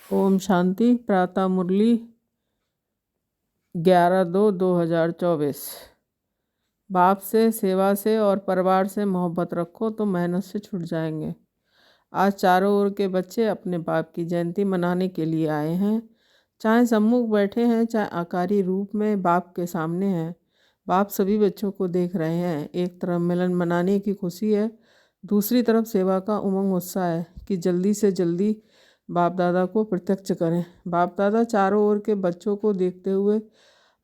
ओम शांति। प्रातः मुरली 11/2/2024। बाप से, सेवा से और परिवार से मोहब्बत रखो तो मेहनत से छूट जाएंगे। आज चारों ओर के बच्चे अपने बाप की जयंती मनाने के लिए आए हैं। चाहे सम्मुख बैठे हैं, चाहे आकारी रूप में बाप के सामने हैं। बाप सभी बच्चों को देख रहे हैं। एक तरफ मिलन मनाने की खुशी है, दूसरी तरफ सेवा का उमंग उत्साह है कि जल्दी से जल्दी बाप दादा को प्रत्यक्ष करें। बाप दादा चारों ओर के बच्चों को देखते हुए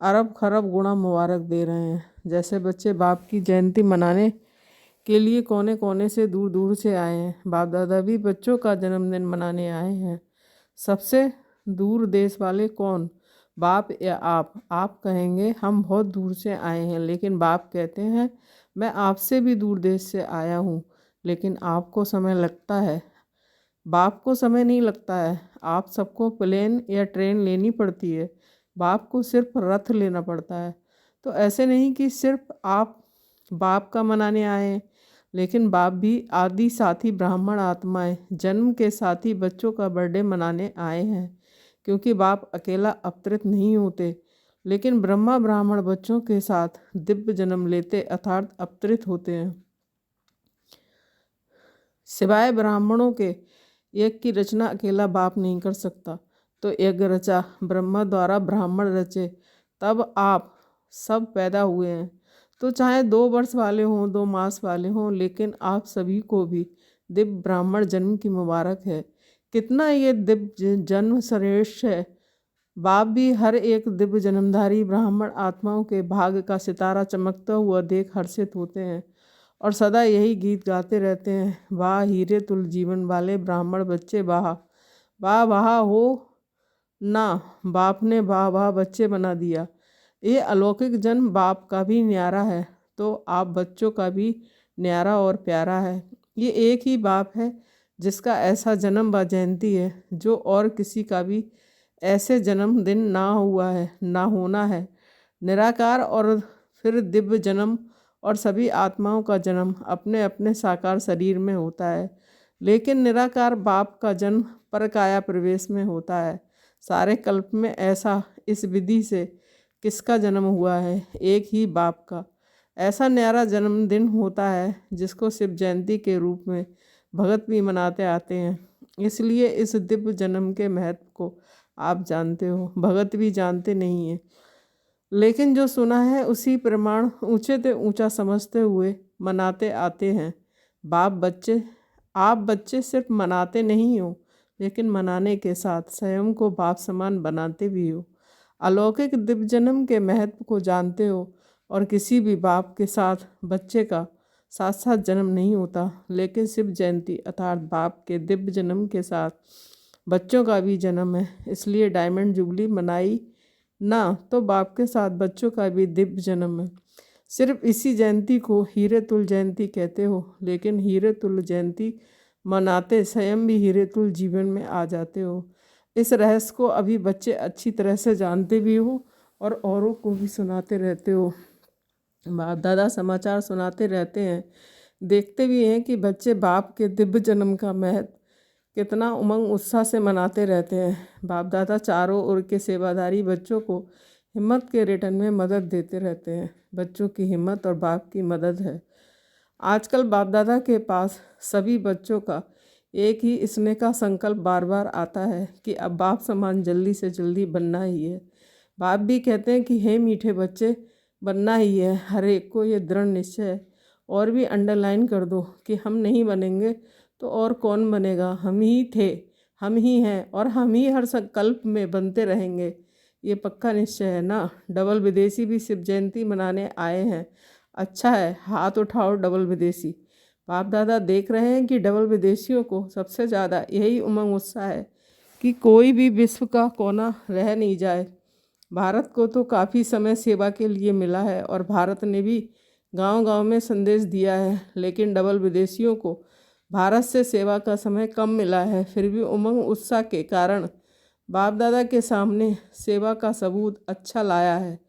अरब खरब गुणा मुबारक दे रहे हैं। जैसे बच्चे बाप की जयंती मनाने के लिए कोने कोने से दूर दूर से आए हैं, बाप दादा भी बच्चों का जन्मदिन मनाने आए हैं। सबसे दूर देश वाले कौन, बाप या आप? आप कहेंगे हम बहुत दूर से आए हैं, लेकिन बाप कहते हैं मैं आपसे भी दूर देश से आया हूँ, लेकिन आपको समय लगता है। बाप को समय नहीं लगता है। आप सबको प्लेन या ट्रेन लेनी पड़ती है, बाप को सिर्फ रथ लेना पड़ता है। तो ऐसे नहीं कि सिर्फ आप बाप का मनाने आए हैं, लेकिन बाप भी आदि साथी ब्राह्मण आत्माएं जन्म के साथी बच्चों का बर्थडे मनाने आए हैं, क्योंकि बाप अकेला अवतरित नहीं होते, लेकिन ब्रह्मा ब्राह्मण बच्चों के साथ दिव्य जन्म लेते अर्थात अवतरित होते हैं। सिवाय ब्राह्मणों के यज्ञ की रचना अकेला बाप नहीं कर सकता। तो यज्ञ रचा, ब्रह्मा द्वारा ब्राह्मण रचे, तब आप सब पैदा हुए हैं। तो चाहे 2 वर्ष वाले हों, 2 मास वाले हों, लेकिन आप सभी को भी दिव्य ब्राह्मण जन्म की मुबारक है। कितना ये दिव्य जन्म श्रेष्ठ है। बाप भी हर एक दिव्य जन्मधारी ब्राह्मण आत्माओं के भाग्य का सितारा चमकता हुआ देख हर्षित होते हैं और सदा यही गीत गाते रहते हैं, वाह हीरे तुल जीवन वाले ब्राह्मण बच्चे, वाह वाह वाह हो ना, बाप ने वाह वाह बच्चे बना दिया। ये अलौकिक जन्म बाप का भी न्यारा है, तो आप बच्चों का भी न्यारा और प्यारा है। ये एक ही बाप है जिसका ऐसा जन्म व जयंती है, जो और किसी का भी ऐसे जन्मदिन ना हुआ है, ना होना है। निराकार और फिर दिव्य जन्म और सभी आत्माओं का जन्म अपने अपने साकार शरीर में होता है, लेकिन निराकार बाप का जन्म परकाया प्रवेश में होता है। सारे कल्प में ऐसा इस विधि से किसका जन्म हुआ है? एक ही बाप का। ऐसा न्यारा जन्मदिन होता है जिसको शिव जयंती के रूप में भगत भी मनाते आते हैं। इसलिए इस दिव्य जन्म के महत्व को आप जानते हो, भगत भी जानते नहीं हैं, लेकिन जो सुना है उसी प्रमाण ऊंचे से ऊंचा समझते हुए मनाते आते हैं। आप बच्चे सिर्फ मनाते नहीं हो, लेकिन मनाने के साथ स्वयं को बाप समान बनाते भी हो। अलौकिक दिव्य जन्म के महत्व को जानते हो, और किसी भी बाप के साथ बच्चे का साथ साथ जन्म नहीं होता, लेकिन शिव जयंती अर्थात बाप के दिव्य जन्म के साथ बच्चों का भी जन्म है। इसलिए डायमंड जुबली मनाई ना, तो बाप के साथ बच्चों का भी दिव्य जन्म है। सिर्फ इसी जयंती को हीरे तुल जयंती कहते हो, लेकिन हीरे तुल जयंती मनाते स्वयं भी हीरे तुल जीवन में आ जाते हो। इस रहस्य को अभी बच्चे अच्छी तरह से जानते भी हो और औरों को भी सुनाते रहते हो। बाप दादा समाचार सुनाते रहते हैं, देखते भी हैं कि बच्चे बाप के दिव्य जन्म का महत्व कितना उमंग उत्साह से मनाते रहते हैं। बाप दादा चारों ओर के सेवादारी बच्चों को हिम्मत के रिटर्न में मदद देते रहते हैं। बच्चों की हिम्मत और बाप की मदद है। आजकल बाप दादा के पास सभी बच्चों का एक ही स्नेह का संकल्प बार बार आता है कि अब बाप समान जल्दी से जल्दी बनना ही है। बाप भी कहते हैं कि हे मीठे बच्चे, बनना ही है। हर एक को ये दृढ़ निश्चय है, और भी अंडरलाइन कर दो कि हम नहीं बनेंगे तो और कौन बनेगा? हम ही थे, हम ही हैं, और हम ही हर संकल्प में बनते रहेंगे। ये पक्का निश्चय है ना? डबल विदेशी भी शिव जयंती मनाने आए हैं। अच्छा है, हाथ उठाओ डबल विदेशी। बाप दादा देख रहे हैं कि डबल विदेशियों को सबसे ज़्यादा यही उमंग उत्साह है कि कोई भी विश्व का कोना रह नहीं जाए। भारत को तो काफ़ी समय सेवा के लिए मिला है और भारत ने भी गांव-गांव में संदेश दिया है, लेकिन डबल विदेशियों को भारत से सेवा का समय कम मिला है। फिर भी उमंग उत्साह के कारण बाप दादा के सामने सेवा का सबूत अच्छा लाया है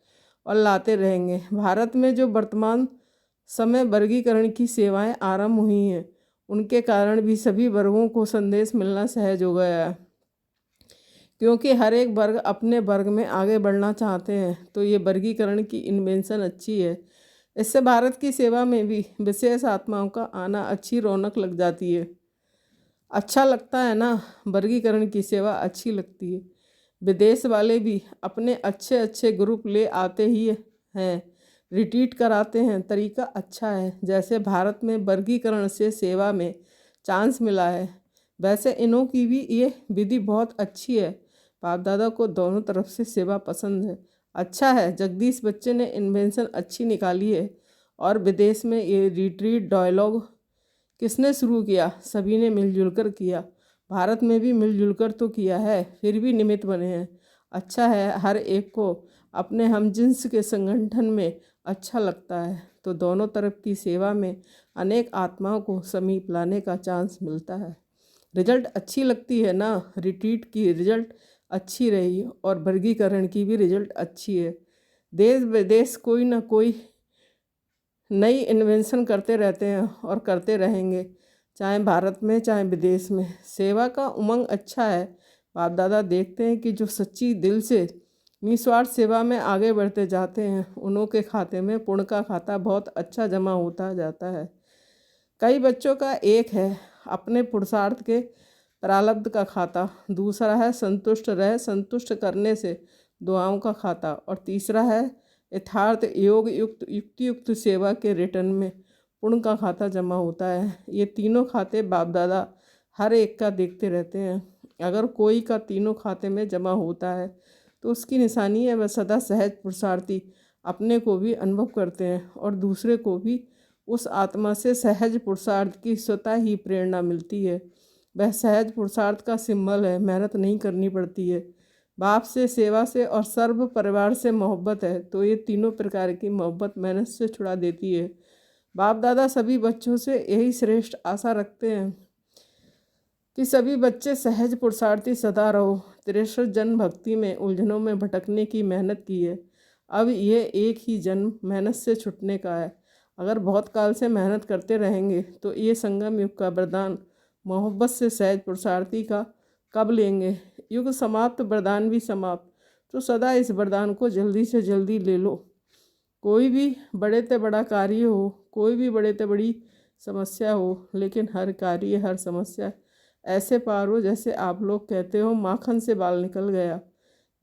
और लाते रहेंगे। भारत में जो वर्तमान समय वर्गीकरण की सेवाएं आरंभ हुई हैं, उनके कारण भी सभी वर्गों को संदेश मिलना सहज हो गया है। क्योंकि हर एक वर्ग अपने वर्ग में आगे बढ़ना चाहते हैं, तो ये वर्गीकरण की इन्वेंशन अच्छी है। इससे भारत की सेवा में भी विशेष आत्माओं का आना अच्छी रौनक लग जाती है। अच्छा लगता है ना, वर्गीकरण की सेवा अच्छी लगती है। विदेश वाले भी अपने अच्छे अच्छे ग्रुप ले आते ही हैं, रिट्रीट कराते हैं, तरीका अच्छा है। जैसे भारत में वर्गीकरण से सेवा में चांस मिला है, वैसे इन्हों की भी ये विधि बहुत अच्छी है। बाप दादा को दोनों तरफ से सेवा पसंद है। अच्छा है, जगदीश बच्चे ने इन्वेंशन अच्छी निकाली है। और विदेश में ये रिट्रीट डायलॉग किसने शुरू किया? सभी ने मिलजुल कर किया। भारत में भी मिलजुल कर तो किया है, फिर भी निमित्त बने हैं। अच्छा है, हर एक को अपने हमजिन्स के संगठन में अच्छा लगता है, तो दोनों तरफ की सेवा में अनेक आत्माओं को समीप लाने का चांस मिलता है। रिजल्ट अच्छी लगती है ना, रिट्रीट की रिजल्ट अच्छी रही और वर्गीकरण की भी रिजल्ट अच्छी है। देश विदेश कोई ना कोई नई इन्वेंशन करते रहते हैं और करते रहेंगे, चाहे भारत में चाहे विदेश में। सेवा का उमंग अच्छा है। बाप दादा देखते हैं कि जो सच्ची दिल से निस्वार्थ सेवा में आगे बढ़ते जाते हैं, उन्हों के खाते में पुण्य का खाता बहुत अच्छा जमा होता जाता है। कई बच्चों का एक है अपने पुरुषार्थ के प्रारब्ध का खाता, दूसरा है संतुष्ट रह संतुष्ट करने से दुआओं का खाता, और तीसरा है यथार्थ योग युक्त युक्तियुक्त सेवा के रिटर्न में पुण्य का खाता जमा होता है। ये तीनों खाते बाप दादा हर एक का देखते रहते हैं। अगर कोई का तीनों खाते में जमा होता है तो उसकी निशानी है वह सदा सहज पुरुषार्थी अपने को भी अनुभव करते हैं और दूसरे को भी उस आत्मा से सहज पुरुषार्थ की स्वतः ही प्रेरणा मिलती है। वह सहज पुरुषार्थ का सिंबल है, मेहनत नहीं करनी पड़ती है। बाप से, सेवा से और सर्व परिवार से मोहब्बत है, तो ये तीनों प्रकार की मोहब्बत मेहनत से छुड़ा देती है। बाप दादा सभी बच्चों से यही श्रेष्ठ आशा रखते हैं कि सभी बच्चे सहज पुरुषार्थी सदा रहो। 63 जन्म भक्ति में उलझनों में भटकने की मेहनत की है, अब ये एक ही जन्म मेहनत से छुटने का है। अगर बहुत काल से मेहनत करते रहेंगे तो ये संगम युग का वरदान मोहब्बत से सहज पुरुषार्थी का कब लेंगे? युग समाप्त, वरदान भी समाप्त, तो सदा इस वरदान को जल्दी से जल्दी ले लो। कोई भी बड़े से बड़ा कार्य हो, कोई भी बड़े से बड़ी समस्या हो, लेकिन हर कार्य हर समस्या ऐसे पार हो जैसे आप लोग कहते हो माखन से बाल निकल गया।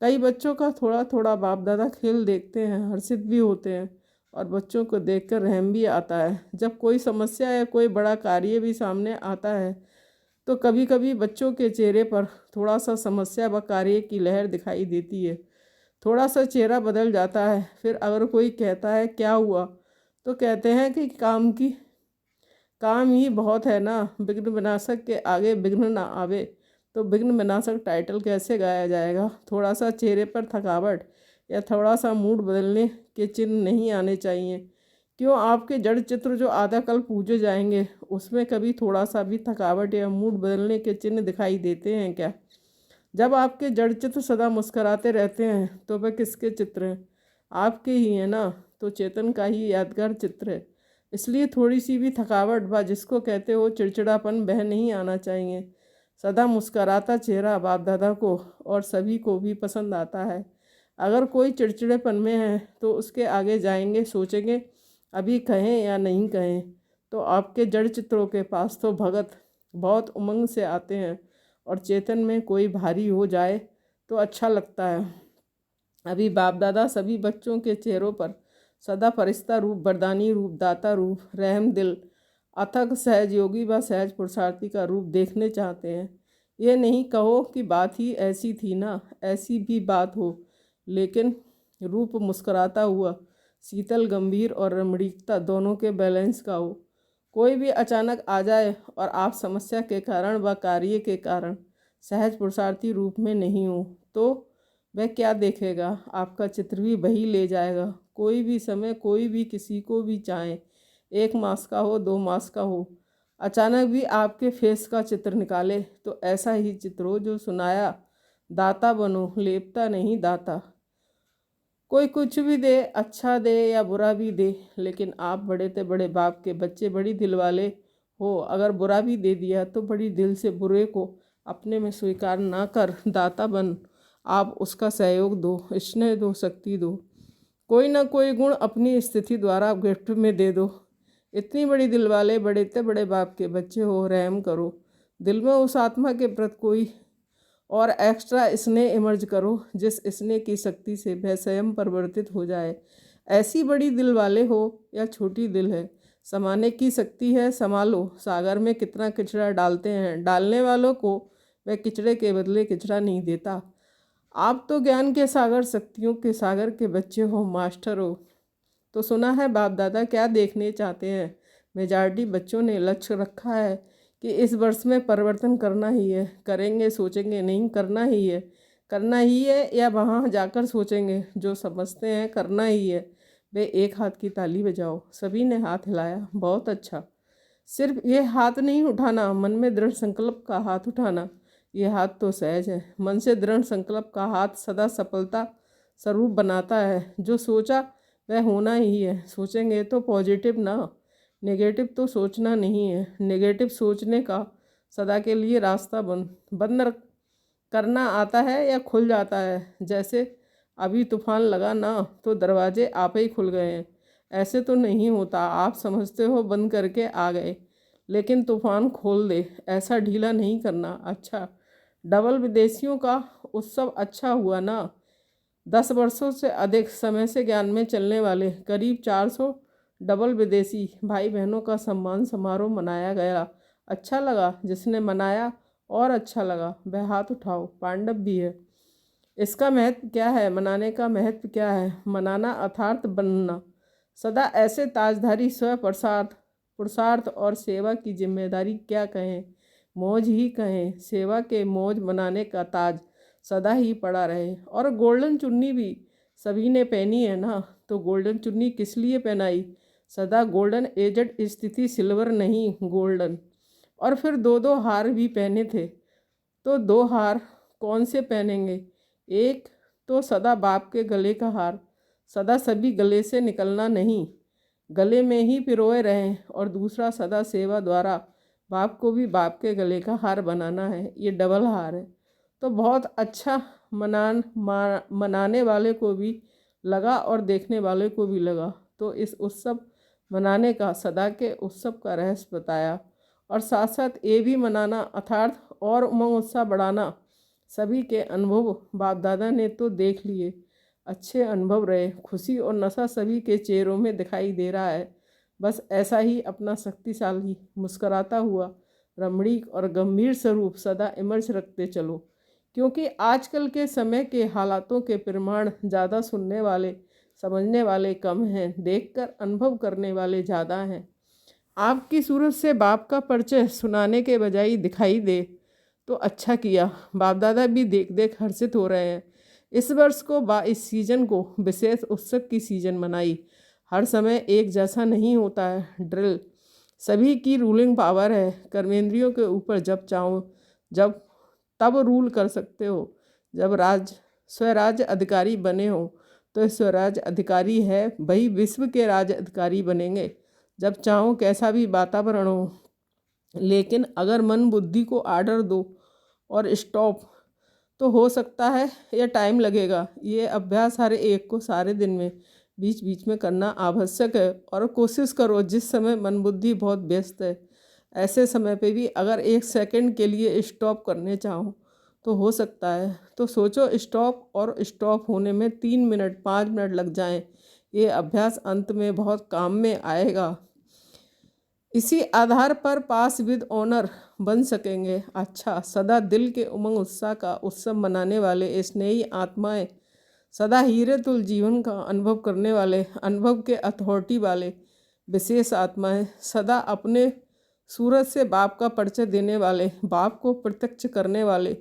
कई बच्चों का थोड़ा थोड़ा बाप दादा खेल देखते हैं, हर्षित भी होते हैं और बच्चों को देखकर रहम भी आता है। जब कोई समस्या या कोई बड़ा कार्य भी सामने आता है तो कभी कभी बच्चों के चेहरे पर थोड़ा सा समस्या व कार्य की लहर दिखाई देती है, थोड़ा सा चेहरा बदल जाता है। फिर अगर कोई कहता है क्या हुआ, तो कहते हैं कि काम ही बहुत है ना, विघ्न विनाशक के आगे विघ्न ना आवे, तो विघ्न विनाशक टाइटल कैसे गाया जाएगा? थोड़ा सा चेहरे पर थकावट या थोड़ा सा मूड बदलने के चिन्ह नहीं आने चाहिए। क्यों, आपके जड़ चित्र जो आधा कल पूजे जाएंगे उसमें कभी थोड़ा सा भी थकावट या मूड बदलने के चिन्ह दिखाई देते हैं क्या? जब आपके जड़ चित्र सदा मुस्कराते रहते हैं तो वह किसके चित्र हैं? आपके ही है ना, तो चेतन का ही यादगार चित्र है। इसलिए थोड़ी सी भी थकावट व जिसको कहते हो चिड़चिड़ापन वह नहीं आना चाहिए। सदा मुस्कराता चेहरा बाप दादा को और सभी को भी पसंद आता है। अगर कोई चिड़चिड़ेपन में है तो उसके आगे जाएंगे, सोचेंगे अभी कहें या नहीं कहें, तो आपके जड़ चित्रों के पास तो भगत बहुत उमंग से आते हैं और चेतन में कोई भारी हो जाए तो अच्छा लगता है। अभी बाप दादा सभी बच्चों के चेहरों पर सदा फरिश्ता रूप, वरदानी रूप, दाता रूप, रहम दिल, अथक सहज योगी व सहज पुरुषार्थी का रूप देखने चाहते हैं। ये नहीं कहो कि बात ही ऐसी थी ना, ऐसी भी बात हो, लेकिन रूप मुस्कुराता हुआ, शीतल, गंभीर और रमणीकता दोनों के बैलेंस का हो। कोई भी अचानक आ जाए और आप समस्या के कारण व कार्य के कारण सहज पुरुषार्थी रूप में नहीं हो तो वह क्या देखेगा? आपका चित्र भी वही ले जाएगा। कोई भी समय कोई भी किसी को भी चाहे, 1 मास का हो 2 मास का हो, अचानक भी आपके फेस का चित्र निकाले तो ऐसा ही चित्र हो जो सुनाया दाता बनो, लेपता नहीं दाता। कोई कुछ भी दे, अच्छा दे या बुरा भी दे, लेकिन आप बड़े से बड़े बाप के बच्चे बड़ी दिल वाले हो। अगर बुरा भी दे दिया तो बड़ी दिल से बुरे को अपने में स्वीकार ना कर दाता बन आप उसका सहयोग दो, स्नेह दो, शक्ति दो, कोई ना कोई गुण अपनी स्थिति द्वारा गिफ्ट में दे दो। इतनी बड़ी दिल वाले, बड़े इतने बड़े बाप के बच्चे हो, रहम करो। दिल में उस आत्मा के प्रति कोई और एक्स्ट्रा स्नेह इमर्ज करो, जिस स्नेह की शक्ति से वह स्वयं परिवर्तित हो जाए। ऐसी बड़ी दिल वाले हो या छोटी दिल है, समाने की शक्ति है, संभालो। सागर में कितना कचरा डालते हैं, डालने वालों को वह किचड़े के बदले किचड़ा नहीं देता। आप तो ज्ञान के सागर, शक्तियों के सागर के बच्चे हो, मास्टर हो। तो सुना है बाप दादा क्या देखने चाहते हैं। मेजॉरिटी बच्चों ने लक्ष्य रखा है कि इस वर्ष में परिवर्तन करना ही है। करेंगे, सोचेंगे नहीं, करना ही है। करना ही है या वहाँ जाकर सोचेंगे। जो समझते हैं करना ही है वे एक हाथ की ताली बजाओ। सभी ने हाथ हिलाया, बहुत अच्छा। सिर्फ ये हाथ नहीं उठाना, मन में दृढ़ संकल्प का हाथ उठाना। ये हाथ तो सहज है, मन से दृढ़ संकल्प का हाथ सदा सफलता स्वरूप बनाता है। जो सोचा वह होना ही है। सोचेंगे तो पॉजिटिव ना, नेगेटिव तो सोचना नहीं है। नेगेटिव सोचने का सदा के लिए रास्ता बंद करना आता है या खुल जाता है। जैसे अभी तूफान लगा ना तो दरवाजे आप ही खुल गए हैं। ऐसे तो नहीं होता, आप समझते हो बंद करके आ गए, लेकिन तूफान खोल दे, ऐसा ढीला नहीं करना। अच्छा, डबल विदेशियों का उत्सव अच्छा हुआ ना। 10 वर्षों से अधिक समय से ज्ञान में चलने वाले करीब 400 डबल विदेशी भाई बहनों का सम्मान समारोह मनाया गया। अच्छा लगा? जिसने मनाया और अच्छा लगा वह हाथ उठाओ। पांडव भी है। इसका महत्व क्या है? मनाने का महत्व क्या है? मनाना अर्थात बनना। सदा ऐसे ताजधारी स्व पुरुषार्थ और सेवा की जिम्मेदारी क्या कहें, मौज ही कहें। सेवा के मौज मनाने का ताज सदा ही पड़ा रहे। और गोल्डन चुन्नी भी सभी ने पहनी है ना, तो गोल्डन चुन्नी किस लिए पहनाई? सदा गोल्डन एजड स्थिति, सिल्वर नहीं, गोल्डन। और फिर 2-2 हार भी पहने थे। तो 2 हार कौन से पहनेंगे? एक तो सदा बाप के गले का हार, सदा सभी गले से निकलना नहीं, गले में ही पिरोए रहें। और दूसरा सदा सेवा द्वारा बाप को भी बाप के गले का हार बनाना है। ये डबल हार है। तो बहुत अच्छा मनाने वाले को भी लगा और देखने वाले को भी लगा। तो इस उत्सव मनाने का, सदा के उत्सव का रहस्य बताया। और साथ साथ ये भी मनाना अर्थात और उमंग उत्साह बढ़ाना। सभी के अनुभव बाप दादा ने तो देख लिए, अच्छे अनुभव रहे। खुशी और नशा सभी के चेहरों में दिखाई दे रहा है। बस ऐसा ही अपना शक्तिशाली, मुस्कराता हुआ, रमणीक और गंभीर स्वरूप सदा इमर्ज रखते चलो। क्योंकि आजकल के समय के हालातों के प्रमाण ज़्यादा सुनने वाले, समझने वाले कम हैं, देखकर अनुभव करने वाले ज़्यादा हैं। आपकी सूरत से बाप का परिचय सुनाने के बजाय दिखाई दे तो अच्छा किया। बाप दादा भी देख देख हर्षित हो रहे हैं। इस वर्ष को इस सीजन को विशेष उत्सव की सीजन मनाई। हर समय एक जैसा नहीं होता है। ड्रिल सभी की रूलिंग पावर है। कर्मेंद्रियों के ऊपर जब चाहो जब तब रूल कर सकते हो। जब स्वराज्य अधिकारी बने हो तो स्वराज्य अधिकारी है वही विश्व के राज्य अधिकारी बनेंगे। जब चाहो कैसा भी वातावरण हो, लेकिन अगर मन बुद्धि को आर्डर दो और स्टॉप, तो हो सकता है या टाइम लगेगा। ये अभ्यास हर एक को सारे दिन में बीच बीच में करना आवश्यक है। और कोशिश करो जिस समय मन बुद्धि बहुत व्यस्त है, ऐसे समय पे भी अगर 1 सेकंड के लिए स्टॉप करने चाहो तो हो सकता है। तो सोचो स्टॉप, और स्टॉप होने में 3 मिनट 5 मिनट लग जाएं। ये अभ्यास अंत में बहुत काम में आएगा। इसी आधार पर पास विद ऑनर बन सकेंगे। अच्छा, सदा दिल के उमंग उत्साह का उत्सव मनाने वाले स्नेही आत्माएं, सदा हीरे तुल जीवन का अनुभव करने वाले, अनुभव के अथॉरिटी वाले विशेष आत्माएं, सदा अपने सूरत से बाप का परिचय देने वाले, बाप को प्रत्यक्ष करने वाले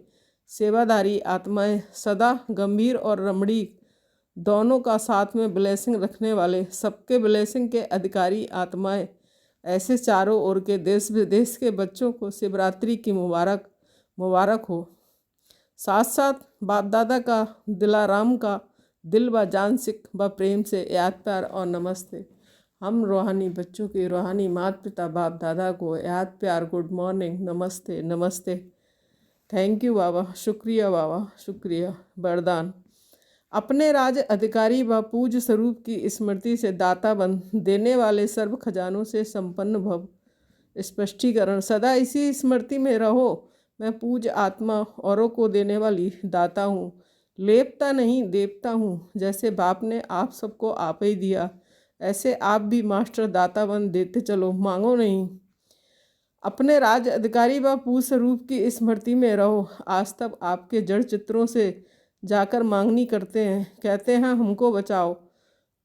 सेवादारी आत्माएं, सदा गंभीर और रमणीक दोनों का साथ में ब्लेसिंग रखने वाले, सबके ब्लेसिंग के अधिकारी आत्माएं। ऐसे चारों ओर के देश विदेश के बच्चों को शिवरात्रि की मुबारक हो। साथ साथ बाप दादा का, दिलाराम का दिल व जान सिख व प्रेम से याद, प्यार और नमस्ते। हम रूहानी बच्चों के रूहानी माता पिता बाप दादा को याद, प्यार, गुड मॉर्निंग, नमस्ते नमस्ते। थैंक यू बाबा, शुक्रिया बाबा, शुक्रिया। वरदान। अपने राज अधिकारी व पूज्य स्वरूप की स्मृति से दाता बन देने वाले सर्व खजानों से संपन्न भव। स्पष्टीकरण। सदा इसी स्मृति में रहो, मैं पूज्य आत्मा औरों को देने वाली दाता हूँ, लेपता नहीं देवता हूँ। जैसे बाप ने आप सबको आप ही दिया, ऐसे आप भी मास्टर दाता बन देते चलो, मांगो नहीं। अपने राज अधिकारी व पूज्य स्वरूप की स्मृति में रहो। आज तक आपके जड़ चित्रों से जाकर मांगनी करते हैं, कहते हैं हमको बचाओ,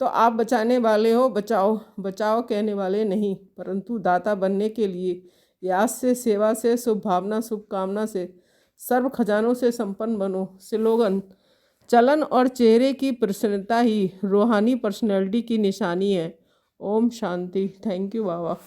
तो आप बचाने वाले हो। बचाओ बचाओ कहने वाले नहीं, परंतु दाता बनने के लिए याद से, सेवा से, शुभ भावना, शुभकामना से, सर्व खजानों से संपन्न बनो। स्लोगन। चलन और चेहरे की प्रसन्नता ही रूहानी पर्सनैलिटी की निशानी है। ओम शांति। Thank you Baba.